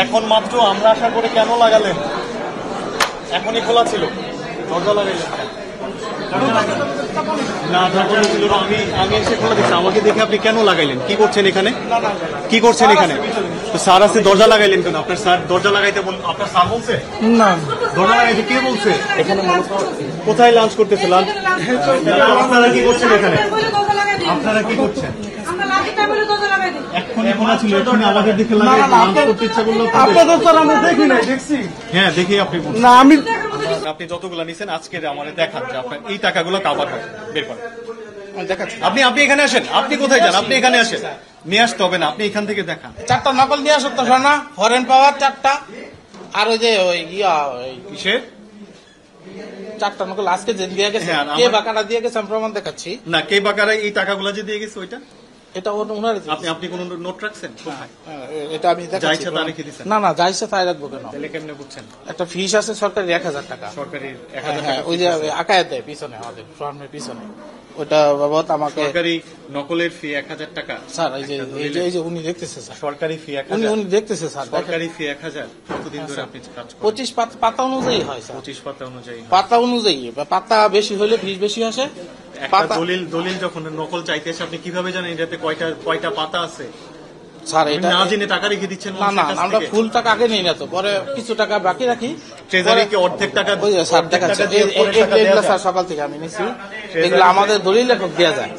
এখন মাত্র আমরা আসার পরে কেন লাগালেন? এখনই খোলা ছিল, দরজা লাগাইলেন না? আমি এসে খোলা দিচ্ছি, আমাকে দেখে আপনি কেন লাগাইলেন? কি করছেন এখানে? কি করছেন এখানে? স্যার আছে, দরজা লাগাইলেন কেন? আপনার স্যার দরজা লাগাইতে আপনার স্যার বলছে না? দরজা লাগাইতে কে বলছে? এখানে কোথায় লাঞ্চ করতেছে? লাঞ্চ আপনারা কি করছেন এখানে? আপনারা কি করছেন? আমাদের দেখে হ্যাঁ দেখি আপনি না, আপনি যতগুলা নিছেন আজকে আমাদের দেখান যে আপনার এই টাকাগুলো কাভার হয়, বের করেন। আপনি এখানে আসেন। আপনি কোথায় যান? আপনি এখানে আসেন, নিয়ে আসতে হবে না, আপনি এখান থেকে দেখান। 4টা নকল নিয়ে আসো তো না, ফরেন পাওয়ার 4টা, আর ওই যে ওই কিসের 4টা নকল আজকে যে দিয়ে গেছে, কে বাকারা দিয়ে গেছে আমি প্রমাণ দেখাচ্ছি। না, কে বাকারা এই টাকাগুলো যে দিয়ে গেছে ওইটা এটা ওনার। আপনি কোন নোট রাখছেন? এটা আমি দেখাচ্ছি। না না, যাইছে তাই রাখবো কেন? তাহলে কেমনে বুঝছেন? একটা ফিস আছে সরকারি 1000 টাকা, সরকারি 1000 টাকা, ওই যে আকায়াত দেয় পিছনে, আমাদের ফর্মের পিছনে, ওটা বাবদ আমাকে সরকারি নকলের ফি 1000 টাকা। স্যার এই যে উনি দেখতেছে স্যার, সরকারি ফি 1000, উনি দেখতেছে স্যার, সরকারি ফি 1000। কতদিন ধরে আপনি কাজ করেন? 25 পাতা অনুযায়ী হয় স্যার, 25 পাতা অনুযায়ী। পাতা অনুযায়ী, পাতা বেশি হলে ফিস বেশি আসে। দলিল যখন নকল চাইতেছে আপনি কিভাবে জানেন এটাতে কয়টা পাতা আছে? স্যার এটা না জেনে টাকা রেখে দিচ্ছেন? না, আমরা ফুল টাকা আগে নেই না, তো পরে কিছু টাকা বাকি রাখি। ট্রেজারিকে অর্ধেক টাকা স্যার দেখাচ্ছে, এগুলো স্যার সকাল থেকে আমি নিচ্ছি, এগুলো আমাদের দলিল লেখক দেওয়া যায়।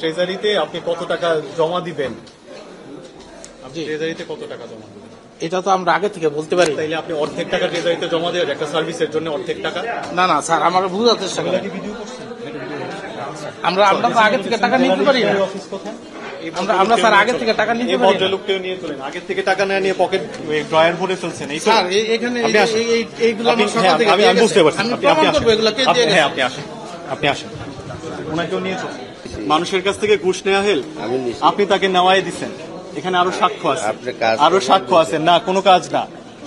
ট্রেজারিতে আপনি কত টাকা জমা দিবেন? ট্রেজারিতে কত টাকা জমা দিবেন এটা তো আমরা আগে থেকে বলতে পারি। তাইলে আপনি অর্ধেক টাকা ট্রেজারিতে জমা দেবেন একটা সার্ভিসের জন্য, অর্ধেক টাকা? না না স্যার, আমার বুঝাতে চেষ্টা করি, আমরা তো আগে থেকে টাকা নিতে পারি না। আমরা স্যার আগে থেকে টাকা নিতে পারি। ভদ্রলোককেও নিয়ে চলেন, আগে থেকে টাকা না নিয়ে পকেট ড্রয়ার ভরে ফেলছেন। এই স্যার এখানে এইগুলো আমার সকাল থেকে আমি বুঝতে পারছি। হ্যাঁ আপনি আসেন, ওনাকেও নিয়ে চলেন। মানুষের কাছ থেকে ঘুষ নেওয়া হেল্প আপনি তাকে নেওয়াই দিচ্ছেন। এখানে আরো সাক্ষ্য আছে। না, কোনো কাজ না,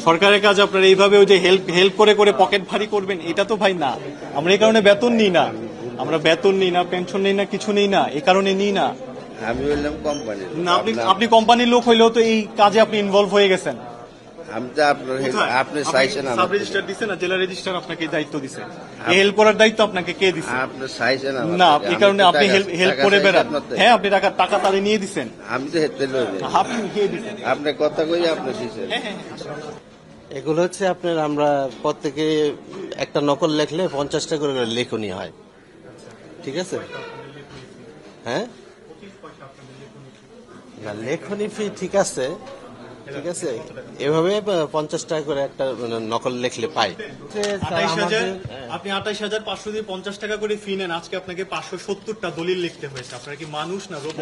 সরকারের কাজ। আপনার এইভাবে ওই যে হেল্প করে পকেট ভারী করবেন, এটা তো ভাই না। আমরা এই কারণে বেতন নিই না, পেনশন নেই না, কিছু নেই না, এই কারণে নিই না। আমি বললাম কোম্পানি না, আপনি কোম্পানির লোক হইলেও তো এই কাজে আপনি ইনভলভ হয়ে গেছেন। আমি তো আপনি চাইছেন, সাব রেজিস্ট্রার দিছে না, জেলা রেজিস্ট্রার আপনাকে দায়িত্ব দিছে, হেল্প করার দায়িত্ব আপনাকে কে দিছে? আপনি চাইছেন না, এই কারণে আপনি হেল্প করে বেড়ান। হ্যাঁ, আপনি টাকা তাহলে নিয়ে দিচ্ছেন। আমি তো হেঁটে আপনি খেয়ে দিচ্ছেন, আপনার কথা কই আপনি দিচ্ছেন। এগুলো হচ্ছে আপনার, আমরা প্রত্যেকে একটা নকল লেখলে 50 টাকা করে লেখনী হয়, ঠিক আছে? হ্যাঁ, লেখনী ফি ঠিক আছে, এভাবে 50 টাকা করে একটা নকল লেখলে পাই। 28,000, আপনি 28,500 দিয়ে 50 টাকা করে ফি নেন, আজকে আপনাকে 570টা দলিল লিখতে হয়েছে। আপনারা কি মানুষ না রোবট?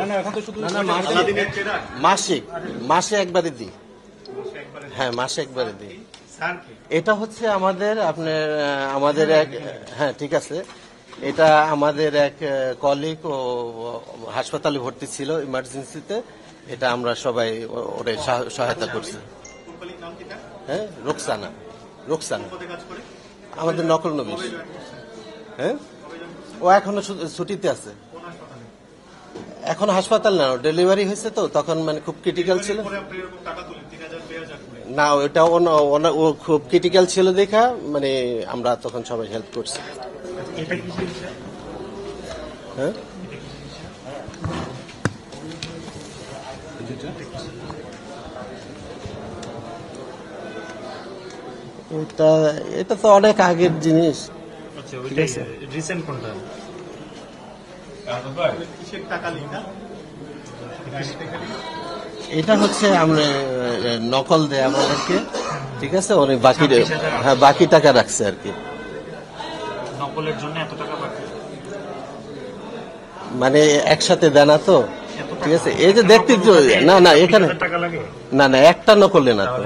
মাসে একবারে দিই। হ্যাঁ, মাসে একবারে দিই। এটা হচ্ছে আমাদের এক, হ্যাঁ ঠিক আছে, এটা আমাদের এক কলিগ ও হাসপাতালে ভর্তি ছিল ইমার্জেন্সিতে, এটা আমরা সবাই ওরে সহায়তা করছি। হ্যাঁ, রোকসানা আমাদের নকল নবীশ। হ্যাঁ, ও এখনো ছুটিতে আছে, এখন হাসপাতাল না, ডেলিভারি হয়েছে তো, তখন মানে খুব ক্রিটিক্যাল ছিল না, ওটা ও খুব ক্রিটিক্যাল ছিল দেখা, মানে আমরা তখন সবাই হেল্প করছি। হ্যাঁ, এটা তো অনেক আগের জিনিস। এটা হচ্ছে আমরা নকল দেয় আমাদেরকে, ঠিক আছে, অনেক বাকি টাকা রাখছে আর কি। নকলের জন্য এত টাকা বাকি, মানে একসাথে দেয় না তো, ঠিক আছে। এই যে দেখতে না এখানে না একটা নকলে না তো,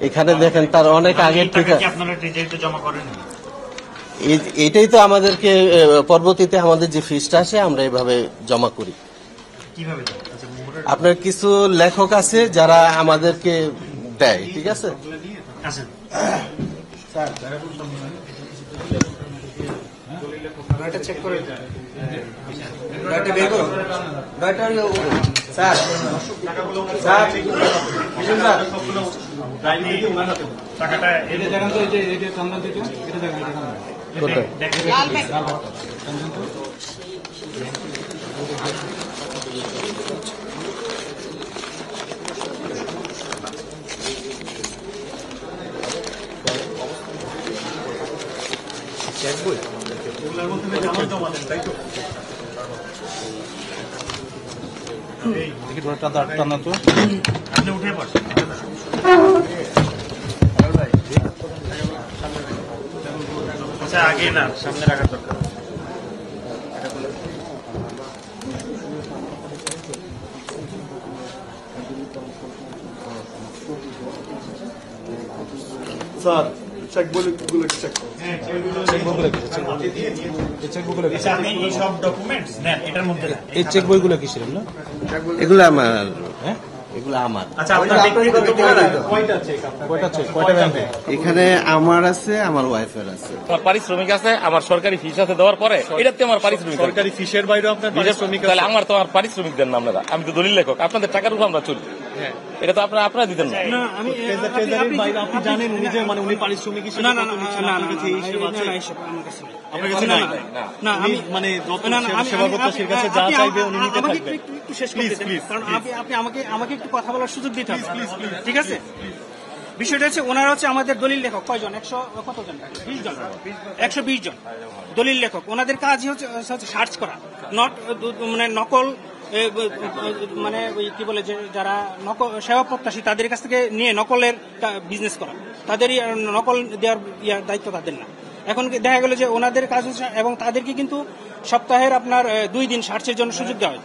এখানে দেখেন তার অনেক আগের থেকে। এটাই তো আমাদেরকে পরবর্তীতে আমাদের যে ফিসটা আসে আমরা এভাবে জমা করি। আপনার কিছু লেখক আছে যারা আমাদেরকে দেয়, ঠিক আছে। এটা চেক করে টাকাটা এটা দেখান তো, এটা কামরান থেকে এটা দেখান, এটা কামরান। লাল ব্যাগ এগুলোর মধ্যে জামানত জমা দেন, তাই তো? দেখি তোরা টানা তো। আপনি উঠে পড়ছেন। আচ্ছা, আগে না, সামনে রাখার দরকার। স্যার চেক বলে গুলো চেক হ্যাঁ, এই চেক বইগুলো আচ্ছা, আপনি এই সব ডকুমেন্টস নেন, এটার মধ্যে নেন। এই চেক বইগুলো কিসের না? এগুলো আমার, হ্যাঁ, এগুলো আমার। আচ্ছা, আপনার ব্যক্তিগত কয়টা চেক আপনার? কয়টা চেক, কয়টা ব্যাংকে? এখানে আমার আছে, আমার ওয়াইফের আছে। আমার পারিশ্রমিক আছে, আমার সরকারি ফিস আছে দেওয়ার পরে এটাতে আমার পারিশ্রমিক আছে। সরকারি ফিসের বাইরেও আপনার পারিশ্রমিক আছে? তাহলে আমার তো আমার পারিশ্রমিক দেন না আপনারা, আমি তো দলিল লেখক, আপনাদের টাকার উপর আমরা চলি, এটা তো আপনারা দিতেন না। না আমি ট্রেজারির বাইরে আপনি জানেন উনি যে মানে উনি পারিশ্রমিক হিসেবে না না কত না নিচ্ছেন, না আপনার কাছে এই হিসেব আছে? আমার কাছে নেই। আপনার কাছে না, নাই? না উনি আমি মানে যত না, না, আমি- সেবা আমি- প্রত্যাশীর কাছে আপনি- যা আপনি চাইবে উনি নিতে আমাকে থাকবেন। একটু শেষ করতে Please, দেন। please, কারণ please. আপনি আমাকে একটু কথা বলার সুযোগ দিতে হবে। ঠিক আছে, বিষয়টা হচ্ছে ওনারা হচ্ছে আমাদের দলিল লেখক কয়জন, 100 কতজন, 20 জন, 120 জন দলিল লেখক। ওনাদের কাজ হচ্ছে সার্চ করা, নট মানে নকল মানে ওই কি বলে যে যারা নকল সেবা প্রত্যাশী তাদের কাছ থেকে নিয়ে নকলের বিজনেস করা, তাদেরই নকল দেওয়ার দায়িত্ব তাদের না। এখন দেখা গেল যে ওনাদের কাজ হচ্ছে, এবং তাদেরকে কিন্তু সপ্তাহের আপনার 2 দিন সার্চের জন্য সুযোগ দেওয়া হয়,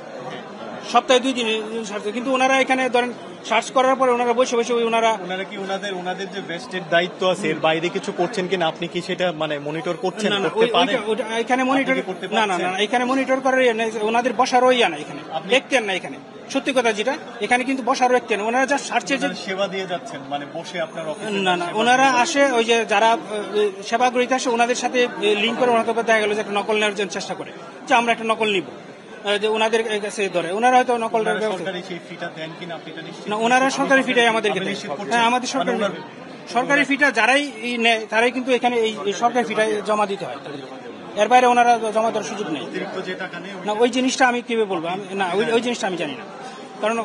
সপ্তাহে 2 দিন সার্চ। কিন্তু ওনারা এখানে ধরেন সার্চ করার পরে ওনারা বসে বসে ওনারা কি ওনাদের যে ভেস্টেড দায়িত্ব আছে এর বাইরে কিছু করছেন কিনা আপনি কি সেটা মানে মনিটর করছেন? না না করতে পারেন? এখানে মনিটর আপনি কি করতে না না পারছেন? না এখানে মনিটর করার ইয়ে নাই, ওনাদের বসারও ইয়া না, এখানে দেখতেন না। এখানে সত্যি কথা যেটা, এখানে কিন্তু বসারও দেখতেন ওনারা যা সার্চের যে আপনারা সেবা দিয়ে যাচ্ছেন মানে বসে আপনার অফিসে? না না ওনারা আসে ওই যে যারা সেবা গ্রহীতা আসে ওনাদের সাথে লিঙ্ক করে ওনাদের দেখা গেল যে একটা নকল নেওয়ার জন্য চেষ্টা করে যে আমরা একটা নকল নিব, যে ওনাদের কাছে ধরে ওনারা হয়তো নকলটার ব্যবস্থা সরকারি সেই ফিটা দেন কিনা আপনি এটা নিশ্চিত? না, ওনারা সরকারি ফিটাই আমাদেরকে আপনি দেয়। নিশ্চিত করছেন? হ্যাঁ, আমাদের সরকারি মানে সরকারি ফিটা যারাই নেয় তারাই কিন্তু এখানে এই সরকারি ফিটাই জমা দিতে হয়, এর বাইরে ওনারা জমা দেওয়ার সুযোগ নেই। অতিরিক্ত যে টাকা নেই না ওই জিনিসটা আমি কিভাবে বলবো, না ওই জিনিসটা আমি জানি না, কারণ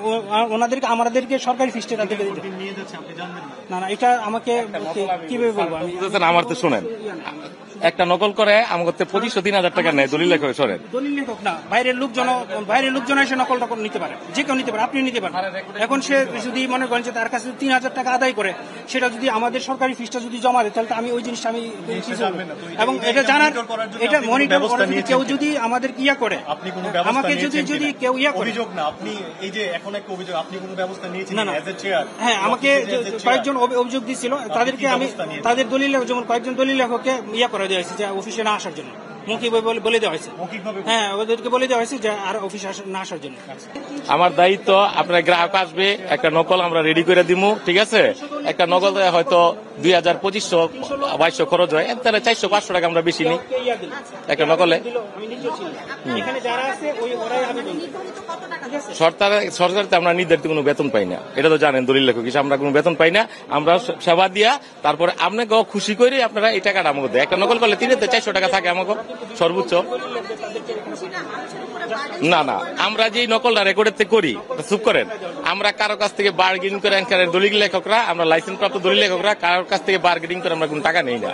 ওনাদেরকে আমাদেরকে সরকারি ফিসটা তাদেরকে দিতে হয়। নিয়ে যাচ্ছে আপনি জানবেন না? না না এটা আমাকে কিভাবে বলবো আমি? বুঝতেছেন, আমার তো শোনেন, একটা নকল করে আমাকে 2500-3000 টাকা নেয় দলিল লেখক সরেন। দলিল লেখক না, বাইরের লোকজন এসে নকলটা নিতে পারে, যে কেউ নিতে পারে, আপনি নিতে পারেন। এখন সে যদি মনে করেন যে তার কাছে 3000 টাকা আদায় করে, সেটা যদি আমাদের সরকারি ফিসটা যদি জমা দেয়, তাহলে তো আমি ওই জিনিসটা আমি জানবেন না। তো এবং এটা এটা জানার monitor করার জন্য এটা আপনি কোনো মনিটর ব্যবস্থা করার জন্য নিয়েছেন কেউ কিনা? যদি আমাদের ইয়া করে, আপনি কোনো ব্যবস্থা আমাকে নিয়েছেন যদি কিনা? কেউ ইয়া করে, অভিযোগ না, আপনি এই যে এখন একটা অভিযোগ, আপনি কোনো ব্যবস্থা নিয়েছেন না, না। As a chair? হ্যাঁ আমাকে কয়েকজন অভিযোগ দিচ্ছিল, তাদেরকে আমি ব্যবস্থা নিয়েছেন? তাদের দলিল যেমন কয়েকজন দলিল লেখককে ইয়া করে দেওয়া হয়েছে যে অফিসে না আসার জন্য, মৌখিকভাবে বলে দেওয়া হয়েছে। মৌখিকভাবে? হ্যাঁ ওদেরকে বলে দেওয়া হয়েছে যে আর অফিসে না আসার জন্য। আমার দায়িত্ব, আপনার গ্রাহক আসবে, একটা নকল আমরা রেডি করে দিমু, ঠিক আছে? একটা নকল হয়তো 2000, 2500, 2200 খরচ হয়, এর তাহলে 400-500 টাকা আমরা বেশি নিই একটা নকলে। আমি নিজেও ছিলাম এখানে, যারা আছে ওরাই আবেদন। সরকারিতে আমরা নির্ধারিত কোনো বেতন পাই না, এটা তো জানেন দলিল লেখক হিসেবে আমরা কোনো বেতন পাই না। আমরা সেবা দিয়া তারপরে আপনাকে খুশি করে আপনারা এই টাকাটা আমাকে দেয়। একটা নকল করলে 300-400 টাকা থাকে আমাকে সর্বোচ্চ। না না, আমরা যে নকলটা রেকর্ডের করি, চুপ করেন, আমরা কারো কাছ থেকে বার্গেনিং করে এখানের দলিল লেখকরা, আমরা লাইসেন্স প্রাপ্ত দলিল লেখকরা কারোর কাছ থেকে বার্গেনিং করে আমরা কোনো টাকা নেই না।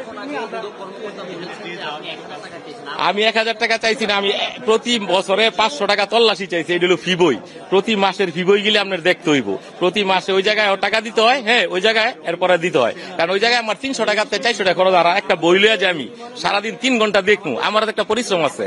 আমি 1000 টাকা চাইছি না, আমি প্রতি বছরে 500 টাকা তল্লাশি চাইছি। এই হলো ফি বই, প্রতি মাসের ফি বই গেলে আপনার দেখতে হইব, প্রতি মাসে ওই জায়গায় টাকা দিতে হয়। হ্যাঁ, ওই জায়গায় এরপরে দিতে হয়, কারণ ওই জায়গায় আমার 300 টাকাতে 400 টাকা খরচ। আর একটা বই লইয়া যে আমি সারাদিন 3 ঘন্টা দেখবো, আমার একটা পরিশ্রম আছে।